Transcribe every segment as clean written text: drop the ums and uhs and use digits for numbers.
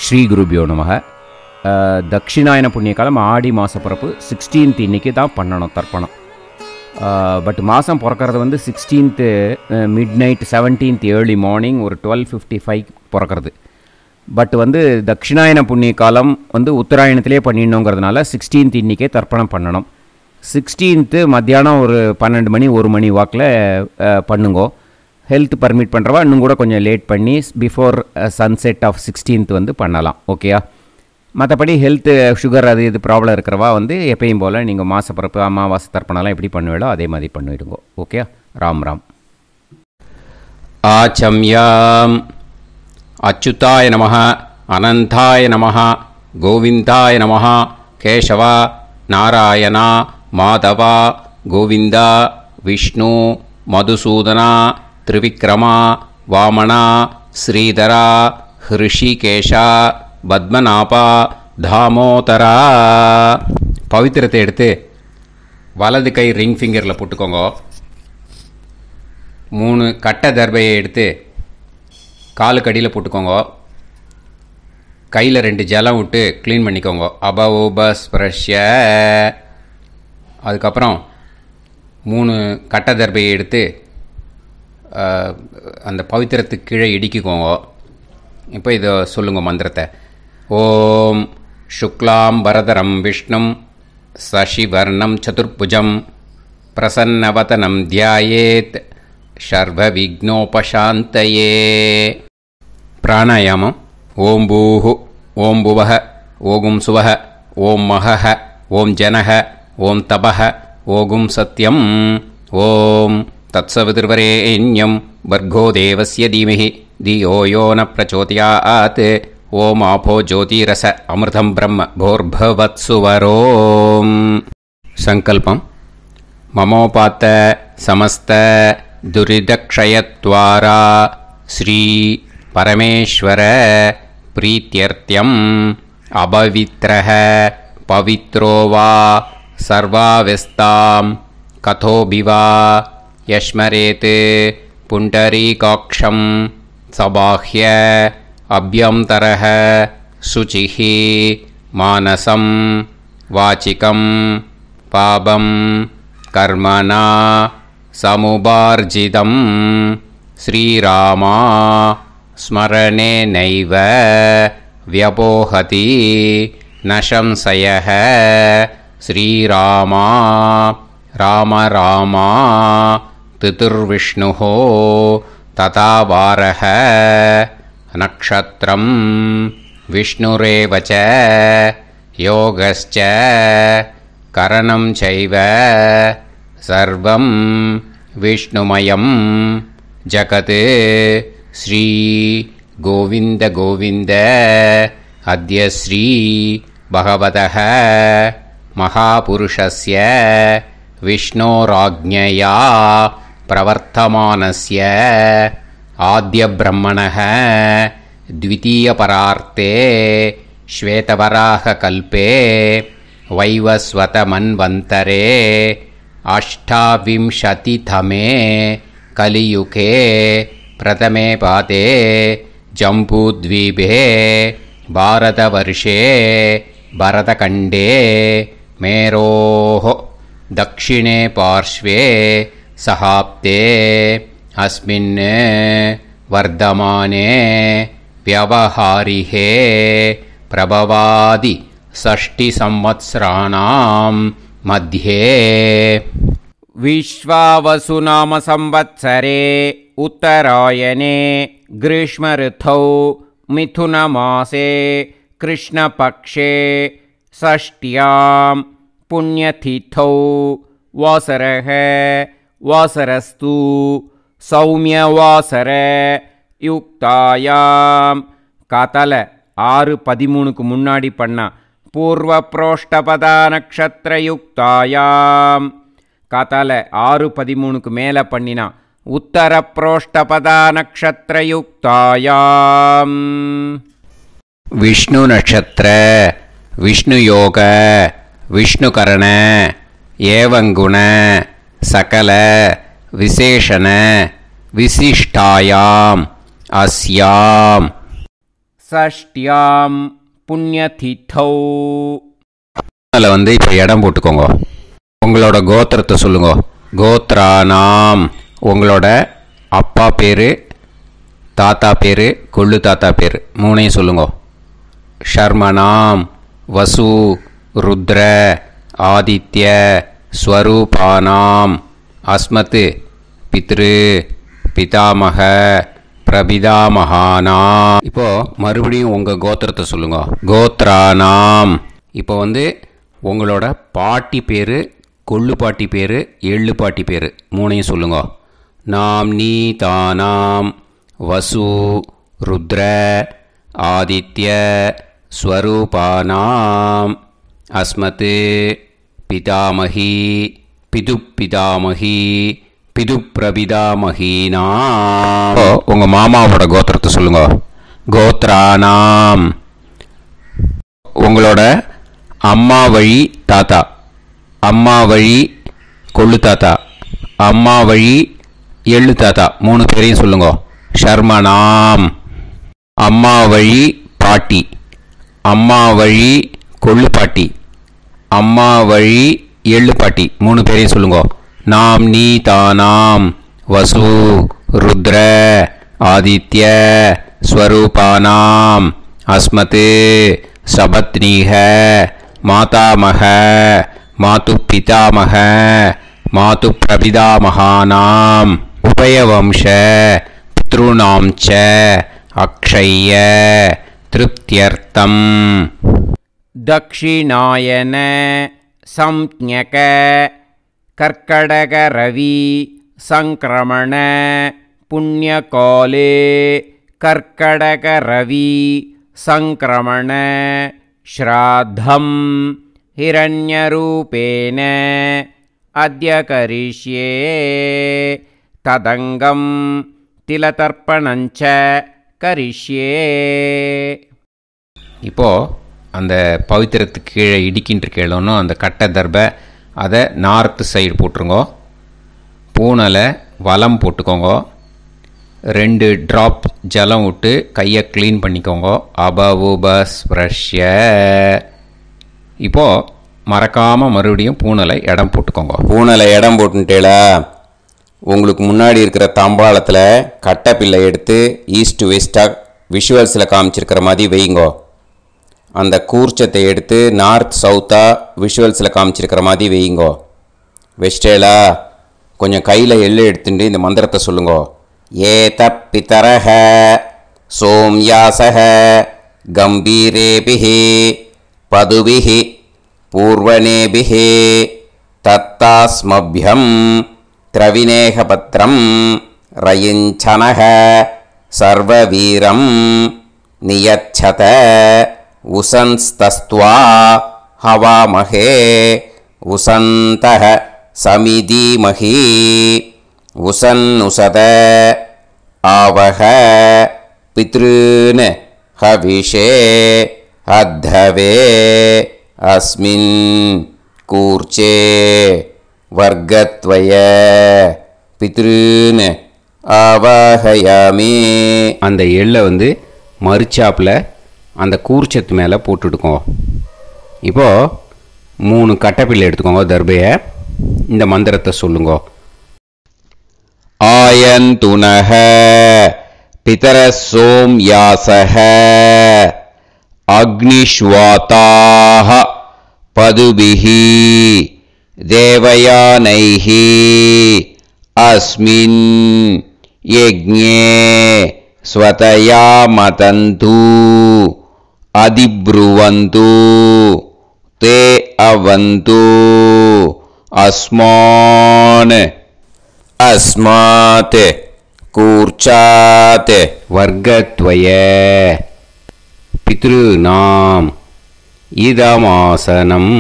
ஸ்ரீ குருபியோ நமக. தட்சிணாயன புண்ணிய காலம் ஆடி மாத பிறப்பு 16th இன்றைக்கி தான் பண்ணணும் தர்ப்பணம். பட் மாதம் பிறக்கிறது வந்து 16th mid night, 17th early morning ஒரு 12:55 பிறக்கிறது. பட் வந்து தட்சிணாயன புண்ணிய காலம் வந்து உத்தராயணத்திலே பண்ணிடணுங்கிறதுனால 16th இன்றைக்கே தர்ப்பணம் பண்ணணும். 16th மத்தியானம் ஒரு 12 மணி 1 மணி வாக்கில் பண்ணுங்கோ. ஹெல்த் பர்மிட் பண்ணுறவா இன்னும் கூட கொஞ்சம் லேட் பண்ணி பிஃபோர் சன்செட் ஆஃப் 16th வந்து பண்ணலாம். ஓகேயா? மற்றபடி ஹெல்த்து சுகர் அது இது ப்ராப்ளம் இருக்கிறவா வந்து எப்பயும் போல் நீங்கள் மாசப்பிறப்பு அமாவாசை தர்ப்பணம்லாம் எப்படி பண்ணுவீங்களோ அதே மாதிரி பண்ணிவிடுங்கோ. ஓகே, ராம் ராம். ஆச்சம்யாம். அச்சுதாய நமஹ, அனந்தாய நமஹ, கோவிந்தாய நமஹ, கேசவா, நாராயணா, மாதவா, கோவிந்தா, விஷ்ணு, மதுசூதனா, திரிவிக்ரமா, வாமனா, ஸ்ரீதரா, ஹிருஷிகேஷா, பத்மநாபா, தாமோதரா. பவித்திரத்தை எடுத்து வலது கை ரிங் ஃபிங்கரில் போட்டுக்கோங்க. 3 கட்டை தர்பையை எடுத்து காலுக்கடியில் போட்டுக்கோங்க. கையில் 2 ஜலம் விட்டு க்ளீன் பண்ணிக்கோங்க. அபவோபஸ்பிரஷ்ய. அதுக்கப்புறம் 3 கட்டை தர்பையை எடுத்து அந்த பவித்திரத்துக்கு கீழே இடிக்கிக்கோங்க. இப்போ இதை சொல்லுங்க மந்திரத்தை. ஓம் சுக்லாம் வரதரம் விஷ்ணும் சசிவர்ணம் சதுர்புஜம் பிரசன்னவதனம் தியாயேத் சர்வ விக்னோபசாந்தயே. பிராணாயாமம். ஓம் பூஹு, ஓம் புவஹ, ஓகும் சுவஹ, ஓம் மஹஹ, ஓம் ஜனஹ, ஓம் தபஹ, ஓகும் சத்யம். ஓம் தத்சவிதுர்வரேண்யம் வர்கோ தேவஸ்ய தீமஹி தியோ யோ ந பிரச்சோதயாத். ஓம் ஆபோ ஜோதிரச அமிர்தம் பிரம்ம போர்பவத்சுவரோம். சங்கல்பம். மமோபாத்த சமஸ்த துரிதக்ஷயத்வாரா ஸ்ரீ பரமேஸ்வர பிரீத்யர்த்தியம் அபவித்ரஹ பவித்ரோ வா சர்வாவஸ்தாம் கதோபிவா யஸ்மரேத் புண்டரீகாக்ஷம் சபாஹ்ய அப்யந்தரஹ சுசிஹ மானசம் வாசிகம் பாபம் கர்மணா சமுபார்ஜிதம் ஸ்ரீராமா ஸ்மரணேனைவ வ்யபோஹதி நசம்சயஹ. ஸ்ரீராமா ராம ராமா திதிர்விஷ்ணுஹ ததா வாரஹ. நக்ஷத்ரம் விஷ்ணுரேவச யோகஸ்ச கரணம் சைவ சர்வம் விஷ்ணுமயம் ஜகத். ஸ்ரீ கோவிந்த கோவிந்த. அத்ய ஸ்ரீ பகவதः மகாபுருஷஸ்ய விஷ்ணோராஜ்ஞயா பிரவர்த்தமானஸ்ய ஆத்ய பிரம்மணः த்விதீயபரார்த்தே ஸ்வேதவராக கல்பே வைவஸ்வத மன்வந்தரே அஷ்டாவிம்சதிதமே கலியுகே பிரதமே பாதே ஜம்பூத்வீபே பாரதவர்ஷே பரதகண்டே மேரோः दक्षिणे पार्श्वे सहाप्ते अस्मिन् वर्धमाने व्यवहारिहे प्रभवादि 6 संवत्सराणां मध्ये. विश्वावसुनाम संवत्सरे उत्तरायणे ग्रीष्मऋतौ मिथुनमासे कृष्णपक्षे षष्ट्यां पुण्यतिथौ वासरः वासरस्तु सौम्यवासर युक्तायां काताल 6:13க்கு முன்னாடி பண்ணா பூர்வ புரோஷ்டபதா நக்ஷத்திர யுக்தாயாம். காத்தால 6:13க்கு மேலே பண்ணினா உத்தர புரோஷ்டபதா நக்ஷத்திர யுக்தாயாம். விஷ்ணு நட்சத்திர விஷ்ணு யோக விஷ்ணுகரண ஏவங்குண சகல விசேஷண விசிஷ்டாயாம் அஸ்யாம் சஷ்டியாம் புண்ணியதிதௌ. அதில் வந்து இப்போ இடம் போட்டுக்கோங்க. உங்களோட கோத்திரத்தை சொல்லுங்க. கோத்ரானாம் உங்களோட அப்பா பேர், தாத்தா பேர், கொள்ளு தாத்தா பேர் மூணையும் சொல்லுங்க. ஷர்மனாம் வசு ருத்ர ஆதித்ய ஸ்வரூபானாம் அஸ்மத் பித்ரு பிதாமக பிரபிதாமகானாம். இப்போது மறுபடியும் உங்கள் கோத்திரத்தை சொல்லுங்க. கோத்ரானாம் இப்போ வந்து உங்களோட பாட்டி பேர், கொள்ளு பாட்டி பேர், எள்ளு பாட்டி பேர் மூணையும் சொல்லுங்க. நாம் நீ தானாம் வசு ருத்ர ஆதித்ய ஸ்வரூபானாம் அஸ்மத் பிதாமகி பிதுப்பிதாமகி பிதுப்பிரபிதாமகீனாம். உங்கள் மாமாவோட கோத்திரத்தை சொல்லுங்க. கோத்ரானாம் உங்களோட அம்மா வழி தாத்தா, அம்மா வழி கொள்ளு தாத்தா, அம்மா வழி எள்ளு தாத்தா மூணு பேரையும் சொல்லுங்க. ஷர்மனாம் அம்மா வழி பாட்டி, அம்மா வழி கொள்ளு பாட்டி, அம்மா வழி எள்ளு பாட்டி மூணு பேரையும் சொல்லுங்க. நாம் நீ தானாம் வசு ருத்ர ஆதித்ய ஸ்வரூபானாம் அஸ்மத் சபத்னீஹ மாதாமக மாது பிதாமக மாது பிரபிதாமகானாம் உபயவம்ச பித்ருணாம் ச அக்ஷய்ய திருப்தியர்த்தம். தக்ஷிணாயன சம்ஞக கர்க்கடக ரவி சங்கிரமண புண்ணியகாலே கர்க்கடக ரவி சங்கிரமண ஸ்ராத்தம் ஹிரண்யரூபேன அத்ய கரிஷ்யே ததங்கம் திலதர்ப்பணஞ்ச கரிஷ்யே. இப்போது அந்த பவித்திரத்துக்கு கீழே இடிக்கின்ற கீழோன்னு அந்த கட்டை தர்பை அதை நார்த்து சைடு போட்டுருங்கோ. பூனலை வலம் போட்டுக்கோங்க. 2 ட்ராப் ஜலம் விட்டு கையை க்ளீன் பண்ணிக்கோங்க. அபவுபஸ்ப்ரஷ்ய. இப்போது மறக்காமல் மறுபடியும் பூனலை இடம் போட்டுக்கோங்க. பூனலை இடம் போட்டுட்டேளா, உங்களுக்கு முன்னாடி இருக்கிற தாம்பாளத்தில் கட்டைப்பிள்ளை எடுத்து ஈஸ்ட் வெஸ்டாக விஷுவல்ஸில் காமிச்சிருக்கிற மாதிரி வைங்கோ. அந்த கூர்ச்சத்தை எடுத்து நார்த் சவுத்தாக விஷுவல்ஸில் காமிச்சிருக்கிற மாதிரி வைங்கோ. வெஸ்டேலா கொஞ்சம் கையில் எள்ளு எடுத்துட்டு இந்த மந்திரத்தை சொல்லுங்கோ. ஏத பிதரஹ சோம்யாசஹ கம்பீரேபிஹி பதுபிஹி பூர்வணேபிஹி தத்தாஸ்மப்யம் திரவிநேகபத்ரம் ரயிஞ்சனஹ சர்வவீரம் நியச்சத உசன்ஸ்தஸ்த்வா ஹவாமஹே உசந்தஹ சமிதீமஹி உசன்னுசத ஆவஹ பித்ருன் ஹவிஷே அத்தவே அஸ்மின் கூர்ச்சே வர்க்கத்வய பித்ருன் ஆவாஹயாமி. அந்த எள்ளை வந்து மறுச்சாப்பில் அந்த கூர்ச்சத்து மேலே போட்டுடுக்கோங்க. இப்போது 3 கட்டைப்பிள்ளை எடுத்துக்கோங்க. தர்பையை இந்த மந்திரத்தை சொல்லுங்க. ஆயந்துனஹ பிதர சோம்யாசஹ அக்னிஷ்வாதாஹ பதுபிஹி தேவயானைஹி அஸ்மின் யஜ்ஞே ஸ்வதயா மதந்து அதிப்ருவந்து தே அவது அஸ்மான் அஸ்மாத் கூர்ச்சாத் வர்க்கத்வய பித்ருநாம் இதமாசனம்.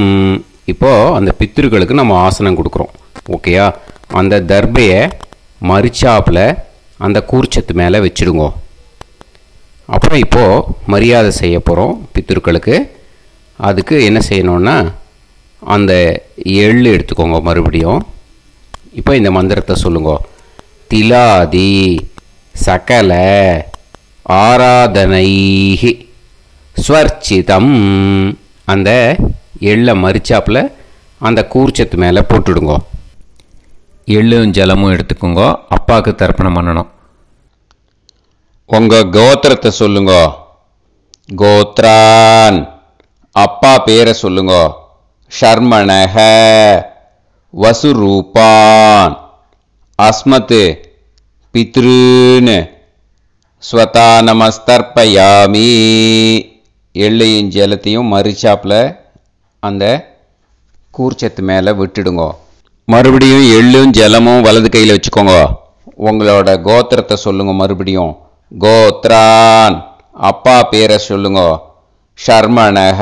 இப்போது அந்த பித்ருக்களுக்கு நம்ம ஆசனம் கொடுக்குறோம். ஓகேயா? அந்த தர்பையை மரிச்சாப்பில் அந்த கூர்ச்சத்து மேலே வச்சுடுங்க. அப்புறம் இப்போது மரியாதை செய்ய போகிறோம் பித்ருக்களுக்கு. அதுக்கு என்ன செய்யணுன்னா அந்த எள்ளு எடுத்துக்கோங்க. மறுபடியும் இப்போ இந்த மந்திரத்தை சொல்லுங்க. திலாதி சகல ஆராதனைஹி ஸ்வர்ச்சிதம். அந்த எள்ளை மரிச்சாப்பில் அந்த கூர்ச்சத்து மேலே போட்டுடுங்கோ. எள்ளும் ஜலமும் எடுத்துக்கோங்க. அப்பாவுக்கு தர்ப்பணம் பண்ணணும். உங்கள் கோத்திரத்தை சொல்லுங்க. கோத்ரான். அப்பா பேரை சொல்லுங்க. ஷர்மணஹ வசுரூபான் அஸ்மத் பித்ருன்னு ஸ்வதா நமஸ்தர்ப்பயாமி. எள்ளையும் ஜலத்தையும் மரிச்சாப்பில் அந்த கூர்ச்சத்து மேலே விட்டுடுங்க. மறுபடியும் எள்ளும் ஜலமும் வலது கையில் வச்சுக்கோங்க. உங்களோட கோத்திரத்தை சொல்லுங்க. மறுபடியும் கோத்ரான். அப்பா பேரை சொல்லுங்க. ஷர்மணஹ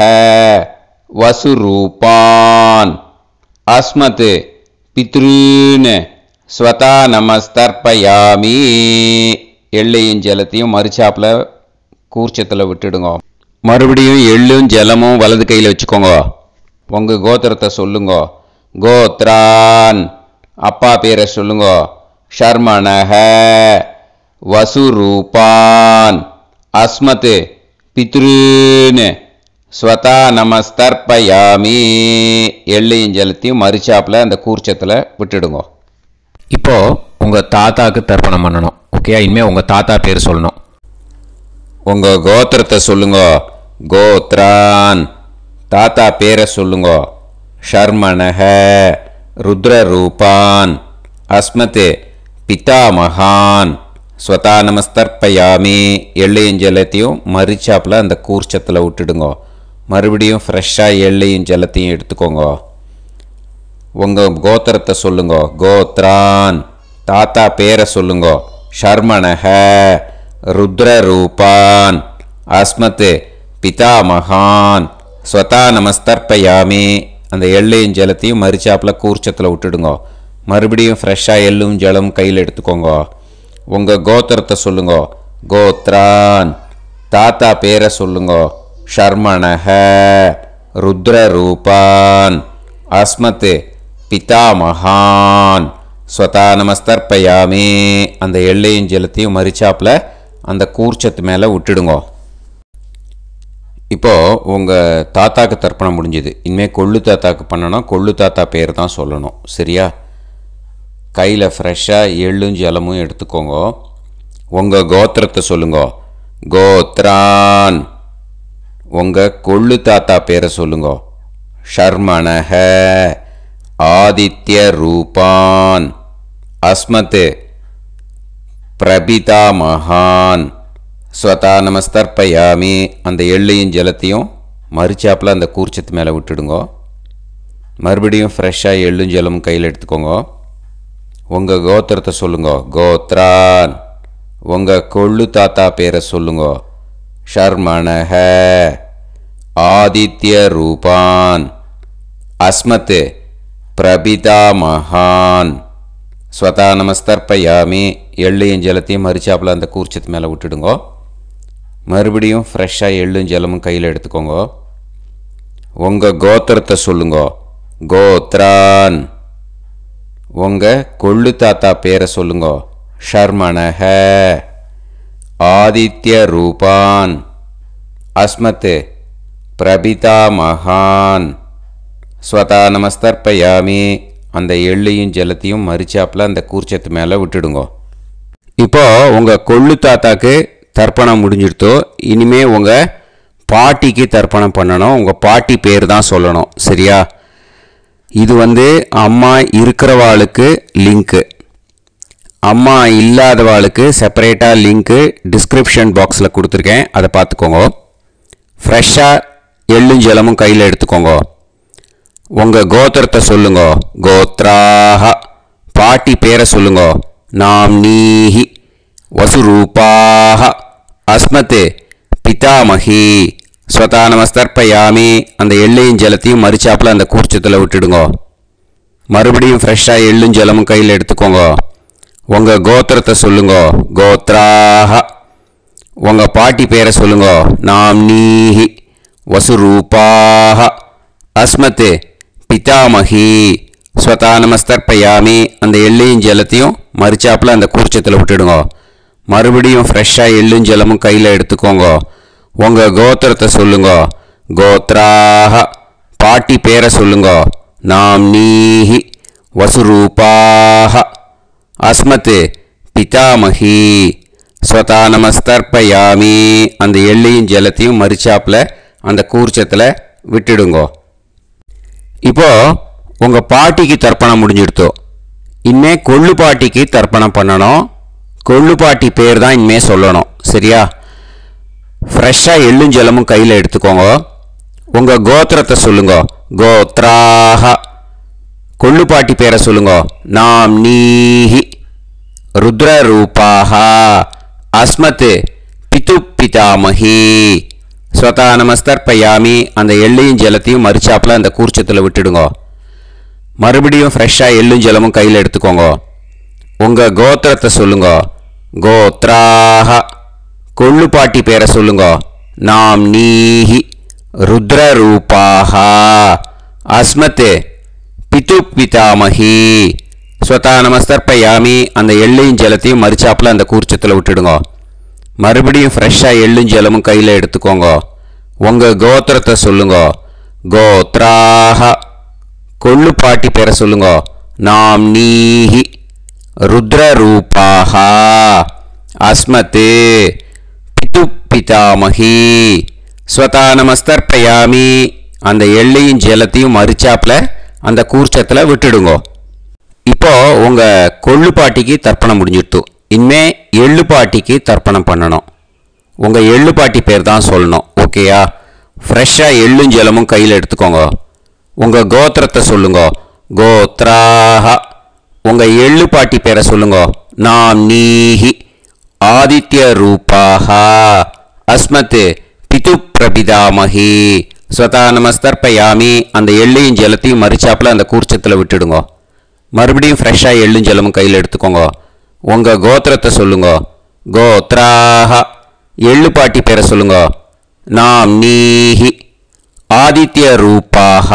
வசுரூபான் அஸ்மத் பித்ருன்னு ஸ்வதா நமஸ்தர்ப்பயாமி. எள்ளையும் ஜலத்தையும் மரிச்சாப்பில் கூர்ச்சத்தில் விட்டுடுங்க. மறுபடியும் எள்ளும் ஜலமும் வலது கையில் வச்சுக்கோங்க. உங்கள் கோத்திரத்தை சொல்லுங்க. கோத்ரான். அப்பா பேரை சொல்லுங்க. ஷர்மணஹ வசுரூபான் அஸ்மத் பித்ருன்னு ஸ்வதா நமஸ்தர்ப்பயாமி. எள்ளையும் ஜலத்தையும் மரிச்சாப்பில் அந்த கூர்ச்சத்தில் விட்டுடுங்க. இப்போது உங்கள் தாத்தாவுக்கு தர்ப்பணம் பண்ணணும். ஓகே, இனிமேல் உங்கள் தாத்தா பேர் சொல்லணும். உங்கள் கோத்திரத்தை சொல்லுங்க. கோத்ரான். தாத்தா பேரை சொல்லுங்க. ஷர்மணஹ ருத்ரரூபான் அஸ்மத் பிதாமகான் ஸ்வதா நமஸ்தர்ப்பயாமி. எள்ளையும் ஜலத்தையும் மரிச்சாப்பில் அந்த கூர்ச்சத்தில் விட்டுடுங்க. மறுபடியும் ஃப்ரெஷ்ஷாக எள்ளையும் ஜலத்தையும் எடுத்துக்கோங்க. உங்கள் கோத்திரத்தை சொல்லுங்க. கோத்ரான். தாத்தா பேரை சொல்லுங்க. ஷர்மணஹ ருத்ரரூபான் அஸ்மத் பிதாமகான் ஸ்வதா நமஸ்தர்ப்பயாமி. அந்த எள்ளையும் ஜலத்தையும் மரிச்சாப்பில் கூர்ச்சத்தில் விட்டுடுங்க. மறுபடியும் ஃப்ரெஷ்ஷாக எள்ளும் ஜலம் கையில் எடுத்துக்கோங்க. உங்கள் கோத்திரத்தை சொல்லுங்க. கோத்ரான். தாத்தா பேரை சொல்லுங்க. ஷர்மணஹ ருத்ரரூபான் அஸ்மத் பிதாமகான் ஸ்வதா நமஸ்தர்ப்பயாமி. அந்த எள்ளையும் ஜலத்தையும் மரிச்சாப்பில் அந்த கூர்ச்சத்து மேலே விட்டுடுங்க. இப்போது உங்கள் தாத்தாக்கு தர்ப்பணம் முடிஞ்சுது. இனிமேல் கொள்ளு தாத்தாக்கு பண்ணணும். கொள்ளு தாத்தா பேர் தான் சொல்லணும். சரியா? கையில் ஃப்ரெஷ்ஷாக எள்ளும் ஜலமும் எடுத்துக்கோங்க. உங்கள் கோத்திரத்தை சொல்லுங்க. கோத்ரான். உங்கள் கொள்ளு தாத்தா பேரை சொல்லுங்க. ஷர்மணஹ ஆதித்ய ரூபான் அஸ்மத் பிரபிதாமகான் ஸ்வதா நமஸ்தர்ப்பயாமி. அந்த எள்ளையும் ஜலத்தையும் மரிச்சாப்பில் அந்த கூர்ச்சத்து மேலே விட்டுடுங்க. மறுபடியும் ஃப்ரெஷ்ஷாக எள்ளும் ஜலமும் கையில் எடுத்துக்கோங்க. உங்கள் கோத்திரத்தை சொல்லுங்க. கோத்ரான். உங்கள் கொள்ளு தாத்தா பேரை சொல்லுங்க. ஷர்மணஹ ஆதித்ய ரூபான் அஸ்மத் பிரபிதாமகான் ஸ்வதா நமஸ்தர்ப்பயாமி. எள்ளையும் ஜலத்தையும் மரிச்சாப்பில் அந்த கூர்ச்சத்து மேலே விட்டுடுங்க. மறுபடியும் ஃப்ரெஷ்ஷாக எள்ளும் ஜலமும் கையில் எடுத்துக்கோங்க. உங்கள் கோத்திரத்தை சொல்லுங்க. கோத்ரான். உங்கள் கொள்ளு தாத்தா பேரை சொல்லுங்க. ஷர்மணஹ ஆதித்ய ரூபான் அஸ்மத் பிரபிதாமகான் ஸ்வதா நமஸ்தர்ப்பயாமி. அந்த எள்ளையும் ஜலத்தையும் மரிச்சாப்பில் அந்த கூர்ச்சத்து மேலே விட்டுடுங்க. இப்போது உங்கள் கொள்ளு தாத்தாக்கு தர்ப்பணம் முடிஞ்சிடுத்தோ. இனிமேல் உங்கள் பாட்டிக்கு தர்ப்பணம் பண்ணணும். உங்கள் பாட்டி பேர் தான் சொல்லணும். சரியா? இது அம்மா இருக்கிறவாளுக்கு லிங்க்கு, அம்மா இல்லாதவாளுக்கு செப்பரேட்டாக லிங்க்கு டிஸ்கிரிப்ஷன் பாக்ஸில் கொடுத்துருக்கேன். அதை பார்த்துக்கோங்க. ஃப்ரெஷ்ஷாக எள்ளும் ஜலமும் கையில் எடுத்துக்கோங்க. உங்கள் கோத்திரத்தை சொல்லுங்க. கோத்ராஹ. பாட்டி பேரை சொல்லுங்க. நாம்னீஹி வசுரூபாஹ அஸ்மத் பிதாமகி ஸ்வதா நமஸ்தர்ப்பயாமி. அந்த எள்ளையும் ஜலத்தையும் மரிச்சாப்பில் அந்த கூர்ச்சத்தில் விட்டுடுங்க. மறுபடியும் ஃப்ரெஷ்ஷாக எள்ளும் ஜலமும் கையில் எடுத்துக்கோங்க. உங்கள் கோத்திரத்தை சொல்லுங்க. கோத்ராஹ. உங்கள் பாட்டி பேரை சொல்லுங்க. நாம்னீஹி வசுரூபாஹ அஸ்மத் பிதாமகி ஸ்வதா நமஸ்தர்ப்பயாமி. அந்த எள்ளையும் ஜலத்தையும் மரிச்சாப்பில் அந்த கூர்ச்சத்தில் விட்டுடுங்க. மறுபடியும் ஃப்ரெஷ்ஷாக எள்ளும் ஜலமும் கையில் எடுத்துக்கோங்க. உங்கள் கோத்திரத்தை சொல்லுங்க. கோத்ராஹ. பாட்டி பேரை சொல்லுங்க. நாம்னீஹி வசுரூபாஹ. அஸ்மத் பிதாமகி. ஸ்வதா நமஸ்தர்ப்பயாமி. அந்த எள்ளையும் ஜலத்தையும் மரிச்சாப்பில் அந்த கூர்ச்சத்தில் விட்டுடுங்கோ. இப்போ உங்கள் பாட்டிக்கு தர்ப்பணம் முடிஞ்சிடுத்தோ. இனிமே கொள்ளு பாட்டிக்கு தர்ப்பணம் பண்ணணும். கொள்ளு பாட்டி பேர் தான் இனிமே சொல்லணும். சரியா? ஃப்ரெஷ்ஷாக எள்ளும் ஜலமும் கையில் எடுத்துக்கோங்க. உங்கள் கோத்திரத்தை சொல்லுங்க. கோத்ராஹ. கொள்ளு பாட்டி பேரை சொல்லுங்க. நாம்னீஹி ருத்ரரூபாஹ. அஸ்மத் பிது பிதாமகி. ஸ்வதா நமஸ்தர்ப்பயாமி. அந்த எள்ளையும் ஜலத்தையும் மரிச்சாப்பில் அந்த கூர்ச்சத்தில் விட்டுடுங்க. மறுபடியும் ஃப்ரெஷ்ஷாக எள்ளும் ஜலமும் கையில் எடுத்துக்கோங்க. உங்கள் கோத்திரத்தை சொல்லுங்க. கோத்ராஹ. கொள்ளு பாட்டி பேரை சொல்லுங்க. நாம்னீஹி ருத்ரரூபாஹ. அஸ்மத் பிது பிதாமகி. ஸ்வதா நமஸ்தர்ப்பயாமி. அந்த எள்ளையும் ஜலத்தையும் மரிச்சாப்பில் அந்த கூர்ச்சத்தில் விட்டுடுங்க. மறுபடியும் ஃப்ரெஷ்ஷாக எள்ளும் ஜலமும் கையில் எடுத்துக்கோங்க. உங்கள் கோத்திரத்தை சொல்லுங்க. கோத்ராஹ. கொள்ளு பாட்டி பேரை சொல்லுங்க. நாம்னீஹி ருத்ரரூபாஹ. அஸ்மத் பிது பிதாமகி. ஸ்வதா நமஸ்தர்ப்பயாமி. அந்த எள்ளையும் ஜலத்தையும் மரிச்சாப்பில் அந்த கூர்ச்சத்தில் விட்டுடுங்க. இப்போ உங்கள் கொள்ளு பாட்டிக்கு தர்ப்பணம் முடிஞ்சிடுத்து. இனிமே எள்ளு பாட்டிக்கு தர்ப்பணம் பண்ணணும். உங்கள் எள்ளு பாட்டி பேர் தான் சொல்லணும். ஓகேயா? ஃப்ரெஷ்ஷாக எள்ளும் ஜலமும் கையில் எடுத்துக்கோங்க. உங்கள் கோத்திரத்தை சொல்லுங்க. கோத்ராஹ. உங்கள் எள்ளு பாட்டி பேரை சொல்லுங்க. நாம்னீஹி ஆதித்ய ரூபாஹ. அஸ்மத் பிது பிரபிதாமகி. ஸ்வதா நமஸ்தர்ப்பயாமி. அந்த எள்ளையும் ஜலத்தையும் மரிச்சாப்பில் அந்த கூர்ச்சத்தில் விட்டுடுங்க. மறுபடியும் ஃப்ரெஷ்ஷாக எள்ளும் ஜலமும் கையில் எடுத்துக்கோங்க. உங்கள் கோத்திரத்தை சொல்லுங்க. கோத்ராஹ. எள்ளு பாட்டி பேரை சொல்லுங்க. நாம்னீஹி ஆதித்ய ரூபாஹ.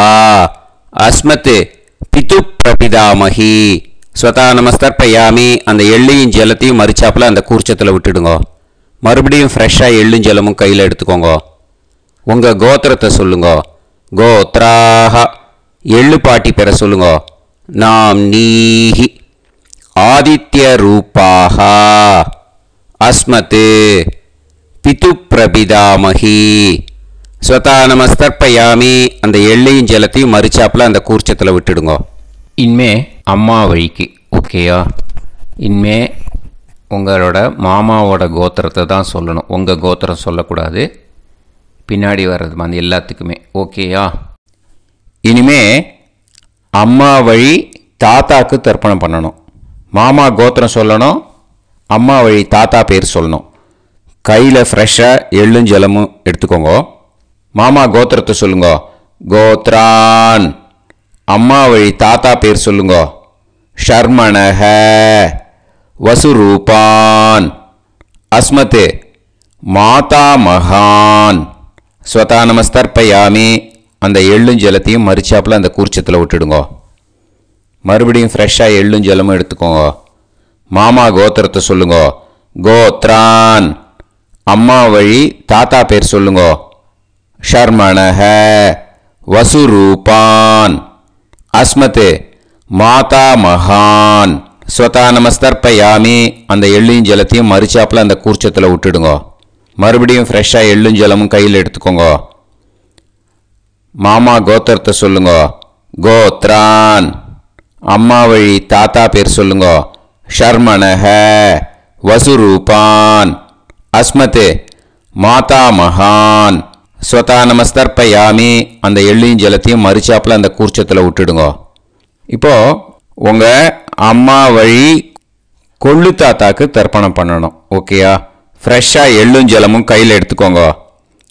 அஸ்மத் பிது பிரபிதாமகி. ஸ்வதா நமஸ்தர்ப்பயாமி. அந்த எள்ளையும் ஜலத்தையும் மரிச்சாப்பில் அந்த கூர்ச்சத்தில் விட்டுடுங்க. மறுபடியும் ஃப்ரெஷ்ஷாக எள்ளும் ஜலமும் கையில் எடுத்துக்கோங்க. உங்கள் கோத்திரத்தை சொல்லுங்க. கோத்ராஹ. எள்ளு பாட்டி பேரை சொல்லுங்க. நாம்னீஹி ஆதித்ய ரூபாஹ. அஸ்மத் பிது பிரபிதாமகி. ஸ்வதா நமஸ்தர்ப்பயாமி. அந்த எள்ளையும் ஜலத்தையும் மரிச்சாப்பில் அந்த கூர்ச்சத்தில் விட்டுடுங்க. இனிமே அம்மா வழிக்கு. ஓகேயா? இனிமே உங்களோட மாமாவோட கோத்திரத்தை தான் சொல்லணும். உங்கள் கோத்திரம் சொல்லக்கூடாது. பின்னாடி வர்றது மாதிரி எல்லாத்துக்குமே. ஓகேயா? இனிமே அம்மா வழி தாத்தாக்கு தர்ப்பணம் பண்ணணும். மாமா கோத்திரம் சொல்லணும். அம்மா வழி தாத்தா பேர் சொல்லணும். கையில் ஃப்ரெஷ்ஷாக எள்ளும் ஜலமும் எடுத்துக்கோங்க. மாமா கோத்திரத்தை சொல்லுங்க. கோத்ரான். அம்மா வழி தாத்தா பேர் சொல்லுங்க. ஷர்மணஹ வசுரூபான். அஸ்மத் மாதா மகான். ஸ்வதா நமஸ்தர்ப்பயாமி. அந்த எள்ளும் ஜலத்தையும் மரிச்சாப்பில் அந்த கூர்ச்சத்தில் விட்டுடுங்க. மறுபடியும் ஃப்ரெஷ்ஷாக எள்ளும் ஜலமும் எடுத்துக்கோங்க. மாமா கோத்திரத்தை சொல்லுங்க. கோத்ரான். அம்மா வழி தாத்தா பேர் சொல்லுங்க. ஷர்மணஹ வசுரூபான். அஸ்மத் மாதா மகான். ஸ்வதா நமஸ்தர்ப்பயாமி. அந்த எள்ளையும் ஜலத்தையும் மரிச்சாப்பில் அந்த கூர்ச்சத்தில் விட்டுடுங்க. மறுபடியும் ஃப்ரெஷ்ஷாக எள்ளும் ஜலமும் கையில் எடுத்துக்கோங்க. மாமா கோத்திரத்தை சொல்லுங்க. கோத்ரான். அம்மா வழி தாத்தா பேர் சொல்லுங்க. ஷர்மணஹ வசுரூபான். அஸ்மத் மாதா மகான். ஸ்வதா நமஸ்தர்ப்பயாமி. அந்த எள்ளையும் ஜலத்தையும் மரிச்சாப்பில் அந்த கூர்ச்சத்தில் விட்டுடுங்க. இப்போது உங்கள் அம்மா வழி கொள்ளு தாத்தாக்கு தர்ப்பணம் பண்ணணும். ஓகேயா? ஃப்ரெஷ்ஷாக எள்ளும் ஜலமும் கையில் எடுத்துக்கோங்க.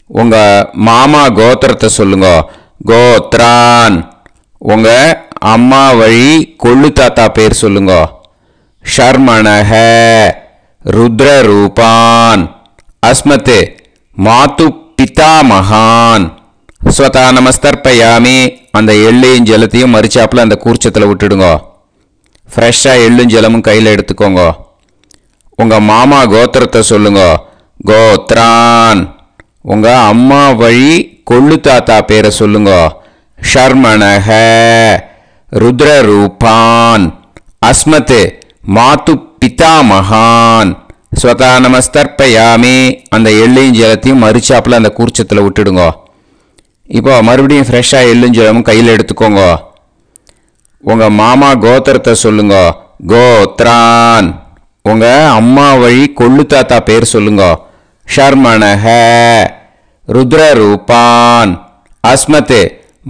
உங்கள் மாமா கோத்திரத்தை சொல்லுங்க. கோத்ரான். உங்கள் அம்மா வழி கொள்ளு தாத்தா பேர் சொல்லுங்க. ஷர்மணஹ ருத்ரரூபான். அஸ்மத் மாது பிதாமகான். ஸ்வதா நமஸ்தர்ப்பயாமி. அந்த எள்ளையும் ஜலத்தையும் மரிச்சாப்பில் அந்த கூர்ச்சத்தில் விட்டுடுங்க. ஃப்ரெஷ்ஷாக எள்ளும் ஜலமும் கையில் எடுத்துக்கோங்க. உங்கள் மாமா கோத்திரத்தை சொல்லுங்க. கோத்ரான். உங்கள் அம்மா வழி கொள்ளு தாத்தா பேரை சொல்லுங்க. ஷர்மணஹ ருத்ரரூபான் அஸ்மத் மாத்து பிதாமகான் ஸ்வதா நமஸ்தர்ப்பயாமி. அந்த எள்ளையும் ஜலத்தையும் மறுச்சாப்பில் அந்த கூர்ச்சத்தில் விட்டுடுங்க. இப்போ மறுபடியும் ஃப்ரெஷ்ஷாக எள்ளும் ஜலமும் கையில் எடுத்துக்கோங்க. உங்கள் மாமா கோத்திரத்தை சொல்லுங்க. கோத்ரான். உங்கள் அம்மா வழி கொள்ளு தாத்தா பேர் சொல்லுங்க. ஷர்மணஹ ருத்ரரூபான் அஸ்மத்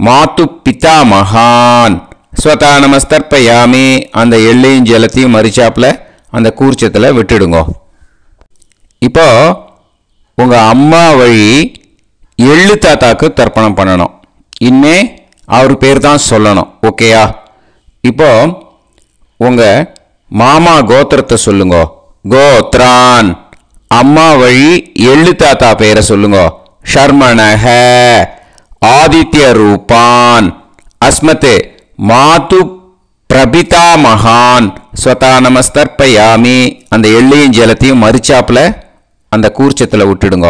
மாத்து பிதாமகான் ஸ்வதா நமஸ்தர்ப்பயாமி. அந்த எள்ளையும் ஜலத்தையும் மறுச்சாப்பில் அந்த கூர்ச்சத்தில் விட்டுடுங்க. இப்போ உங்கள் அம்மா வழி எள்ளு தாத்தாக்கு தர்ப்பணம் பண்ணணும். இனிமே அவர் பேர் தான் சொல்லணும். ஓகேயா? இப்போ உங்கள் மாமா கோத்திரத்தை சொல்லுங்க. கோத்ரான். அம்மா வழி எள்ளு தாத்தா பேரை சொல்லுங்க. ஷர்மணஹ ஆதித்ய ரூபான் அஸ்மத் மாத்து பிரபிதாமகான் ஸ்வதா நமஸ்தர்ப்பயாமி. அந்த எள்ளையும் ஜலத்தையும் மறுச்சாப்பில் அந்த கூர்ச்சத்தில் விட்டுடுங்க.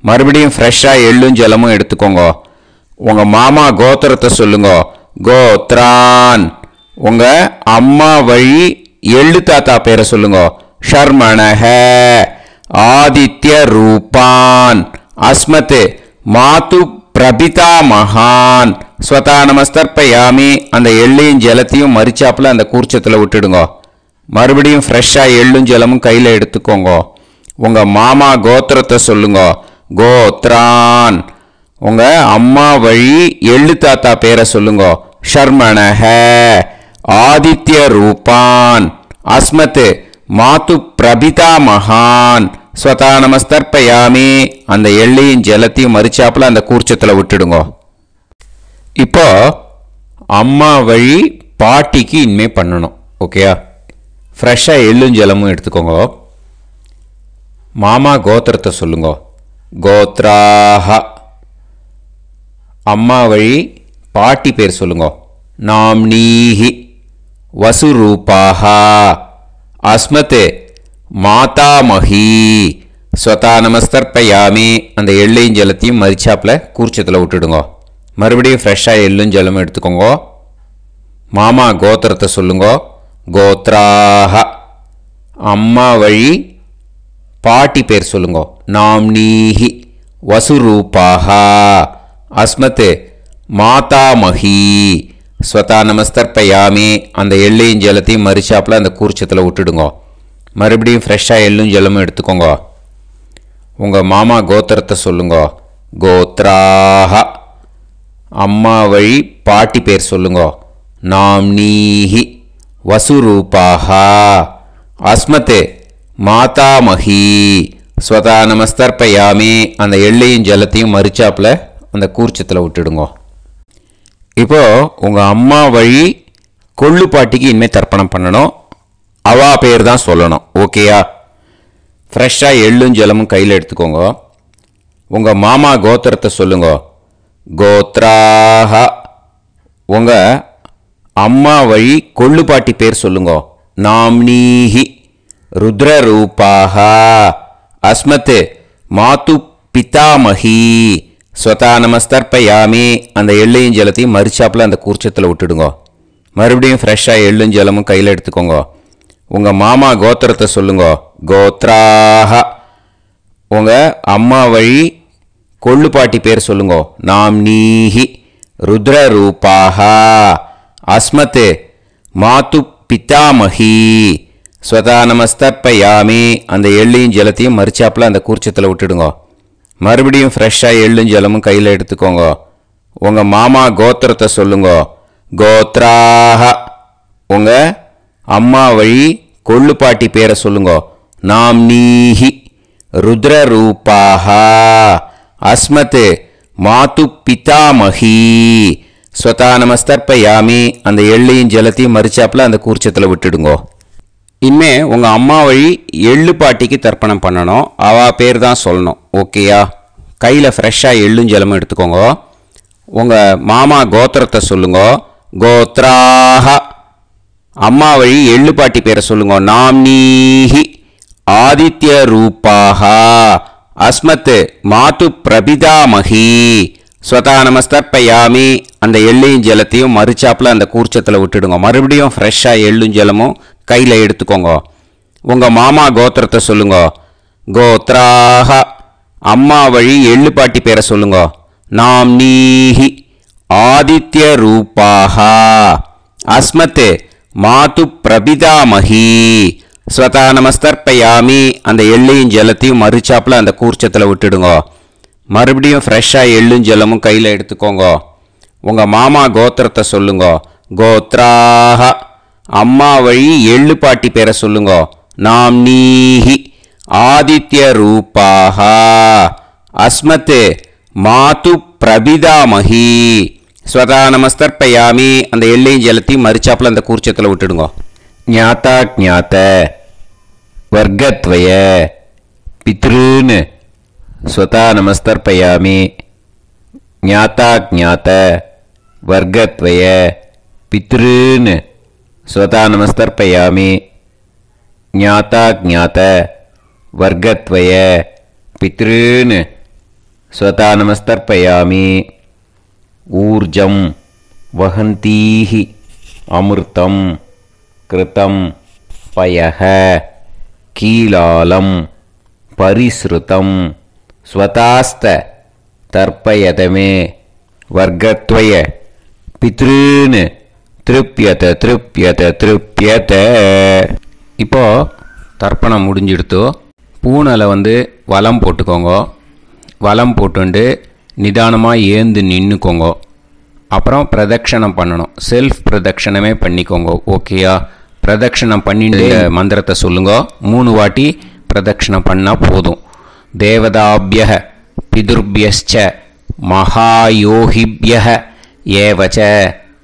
மறுபடியும் ஃப்ரெஷ்ஷாக எள்ளும் ஜலமும் எடுத்துக்கோங்க. உங்கள் மாமா கோத்திரத்தை சொல்லுங்க. கோத்ரான். உங்கள் அம்மா வழி எள்ளு தாத்தா பேரை சொல்லுங்க. ஷர்மணஹ ஆதித்ய ரூபான் அஸ்மத் மாத்து பிரபிதாமகான் ஸ்வதா நமஸ்தர்ப்பயாமி. அந்த எள்ளையும் ஜலத்தையும் மறுச்சாப்பில் அந்த கூர்ச்சத்தில் விட்டுடுங்க. மறுபடியும் ஃப்ரெஷ்ஷாக எள்ளும் ஜலமும் கையில் எடுத்துக்கோங்க. உங்கள் மாமா கோத்திரத்தை சொல்லுங்க. கோத்ரான். உங்கள் அம்மா வழி எள்ளு தாத்தா பேரை சொல்லுங்க. ஷர்மணஹ ஆதித்ய ரூபான் அஸ்மத் மாத்து பிரபிதாமகான் ஸ்வதா நமஸ்தர்ப்பயாமி. அந்த எள்ளையும் ஜலத்தையும் மறுச்சாப்பில் அந்த கூர்ச்சத்தில் விட்டுடுங்க. இப்போ அம்மா வழி பாட்டிக்கு இனிமே பண்ணணும். ஓகேயா? ஃப்ரெஷ்ஷாக எள்ளும் ஜலமும் எடுத்துக்கோங்க. மாமா கோத்திரத்தை சொல்லுங்க. கோத்ராஹ. அம்மா வழி பாட்டி பேர் சொல்லுங்க. நாம்னீஹி வசுரூபாஹ அஸ்மத் மாதாமஹி ஸ்வதா நமஸ்தர்ப்பயாமி. அந்த எள்ளையும் ஜலத்தையும் மறுச்சாப்பில் கூர்ச்சத்தில் விட்டுடுங்க. மறுபடியும் ஃப்ரெஷ்ஷாக எள்ளும் ஜலமும் எடுத்துக்கோங்க. மாமா கோத்திரத்தை சொல்லுங்க. கோத்ராஹ. அம்மா வழி பாட்டி பேர் சொல்லுங்க. நாம்னீஹி வசுரூபாஹ அஸ்மத் மாதாமஹி ஸ்வதா நமஸ்தர்ப்பயாமி. அந்த எள்ளையும் ஜலத்தையும் மறுச்சாப்பில் அந்த கூர்ச்சத்தில் விட்டுடுங்க. மறுபடியும் ஃப்ரெஷ்ஷாக எள்ளும் ஜலமும் எடுத்துக்கோங்க. உங்கள் மாமா கோத்திரத்தை சொல்லுங்க. கோத்ராஹ. அம்மா வழி பாட்டி பேர் சொல்லுங்க. நாம்னீஹி வசுரூபாஹ அஸ்மத் மாதாமஹி ஸ்வதா நமஸ்தர்ப்பயாமி. அந்த எள்ளையும் ஜலத்தையும் மறுச்சாப்பில் அந்த கூர்ச்சத்தில் விட்டுடுங்க. இப்போ உங்கள் அம்மா வழி கொள்ளு பாட்டிக்கு இனிமேல் தர்ப்பணம் பண்ணணும். அவா பேர் தான் சொல்லணும். ஓகேயா? ஃப்ரெஷ்ஷாக எள்ளும் ஜலமும் கையில் எடுத்துக்கோங்க. உங்கள் மாமா கோத்திரத்தை சொல்லுங்க. கோத்ராஹ. உங்கள் அம்மா வழி கொள்ளு பாட்டி பேர் சொல்லுங்க. நாம்னீஹி ருத்ரரூபாஹ அஸ்மத் மாத்து பிதாமஹி ஸ்வதா நமஸ்தர்ப்பயாமி. அந்த எள்ளையும் ஜலத்தையும் மறுச்சாப்பில் அந்த கூர்ச்சத்தில் விட்டுடுங்க. மறுபடியும் ஃப்ரெஷ்ஷாக எள்ளும் ஜலமும் கையில் எடுத்துக்கோங்க. உங்கள் மாமா கோத்திரத்தை சொல்லுங்க. கோத்ராஹ. உங்கள் அம்மா வழி கொள்ளு பாட்டி பேர் சொல்லுங்க. நாம்னீஹி ருத்ரரூபாஹ அஸ்மத் மாத்து பிதாமஹி ஸ்வதா நமஸ்தர்ப்பயாமி. அந்த எள்ளையும் ஜலத்தையும் மறுச்சாப்பில் அந்த கூர்ச்சத்தில் விட்டுடுங்க. மறுபடியும் ஃப்ரெஷ்ஷாக எள்ளும் ஜலமும் கையில் எடுத்துக்கோங்க. உங்கள் மாமா கோத்திரத்தை சொல்லுங்க. கோத்ராஹ. உங்கள் அம்மா வழி கொள்ளு பாட்டி பேரை சொல்லுங்க. நாம்னீஹி ருத்ரரூபாஹ அஸ்மத் மாத்து பிதாமஹி ஸ்வதா நமஸ்தர்ப்பயாமி. அந்த எள்ளையும் ஜலத்தையும் மறுச்சாப்பில் அந்த கூர்ச்சத்தில் விட்டுடுங்க. இனிமே உங்கள் அம்மா வழி எள்ளு பாட்டிக்கு தர்ப்பணம் பண்ணணும். அவள் பேர் தான் சொல்லணும். ஓகேயா? கையில் ஃப்ரெஷ்ஷாக எள்ளும் ஜலமும் எடுத்துக்கோங்க. உங்கள் மாமா கோத்திரத்தை சொல்லுங்க. கோத்ராஹ. அம்மா வழி எள்ளு பாட்டி பேரை சொல்லுங்க. நாம்னீஹி ஆதித்ய ரூபாஹ அஸ்மத் மாது பிரபிதாமகி ஸ்வதா நமஸ்தர்ப்பயாமி. அந்த எள்ளையும் ஜலத்தையும் மறுச்சாப்பில் அந்த கூர்ச்சத்தில் விட்டுடுங்க. மறுபடியும் ஃப்ரெஷ்ஷாக எள்ளும் ஜலமும் கையில் எடுத்துக்கோங்க. உங்கள் மாமா கோத்திரத்தை சொல்லுங்க. கோத்ராக அம்மா வழி எள்ளு பாட்டி பேரை சொல்லுங்க. நாம் நீஹி ஆதித்ய ரூபாக அஸ்மத் மாது பிரபிதாமகி ஸ்வதா நமஸ்தர்ப்பயாமி. அந்த எள்ளையும் ஜலத்தையும் மறுச்சாப்பில் அந்த கூர்ச்சத்தில் விட்டுடுங்க. மறுபடியும் ஃப்ரெஷ்ஷாக எள்ளும் ஜலமும் கையில் எடுத்துக்கோங்க. உங்கள் மாமா கோத்திரத்தை சொல்லுங்க. கோத்ராக அம்மா வழி எள்ளு பாட்டி பேரை சொல்லுங்க. நாம் நீஹி ஆதித்ய ரூபாக அஸ்மத் மாது பிரபிதாமகி ஸ்வதா நமஸ்தர்ப்பயாமி. அந்த எள்ளையும் ஜலத்தையும் மறுச்சாப்பில் அந்த கூர்ச்சத்தில் விட்டுடுங்க. ஞாதா ஞாத வர்க்கத்வய பித்ருன் ஸ்வதா நமஸ்தர்ப்பயாமி. ஞாதா ஞாத வர்க்கத்வய பித்ருன் ஸ்வதா நமஸ்தர்ப்பயாமி. ஞாதா ஞாத வர்க்கத்வய பித்ருன் ஸ்வதா நமஸ்தர்ப்பயாமி. ஊர்ஜம் வஹந்தீஹி அமிர்தம் கிருதம் பயஹ கீலாலம் பரிஸ்ருதம் ஸ்வதாஸ்த தர்ப்பயதமே வர்க்கத்வய பித்ருன் திருப்யத திருப்யத திருப்யத. இப்போ தர்ப்பணம் முடிஞ்சிடுத்தோ. பூனலை வலம் போட்டுக்கோங்க. வலம் போட்டுண்டு நிதானமாக ஏந்து நின்றுக்கோங்க. அப்புறம் பிரதட்சணம் பண்ணணும். செல்ஃப் பிரதட்சணமே பண்ணிக்கோங்க. ஓகேயா? பிரதட்சணம் பண்ணிட்டு மந்திரத்தை சொல்லுங்க. 3 வாட்டி பிரதட்சணம் பண்ணால் போதும். தேவதாபிய பிதுர்பியச்ச மகாயோகிபிய ஏவச்ச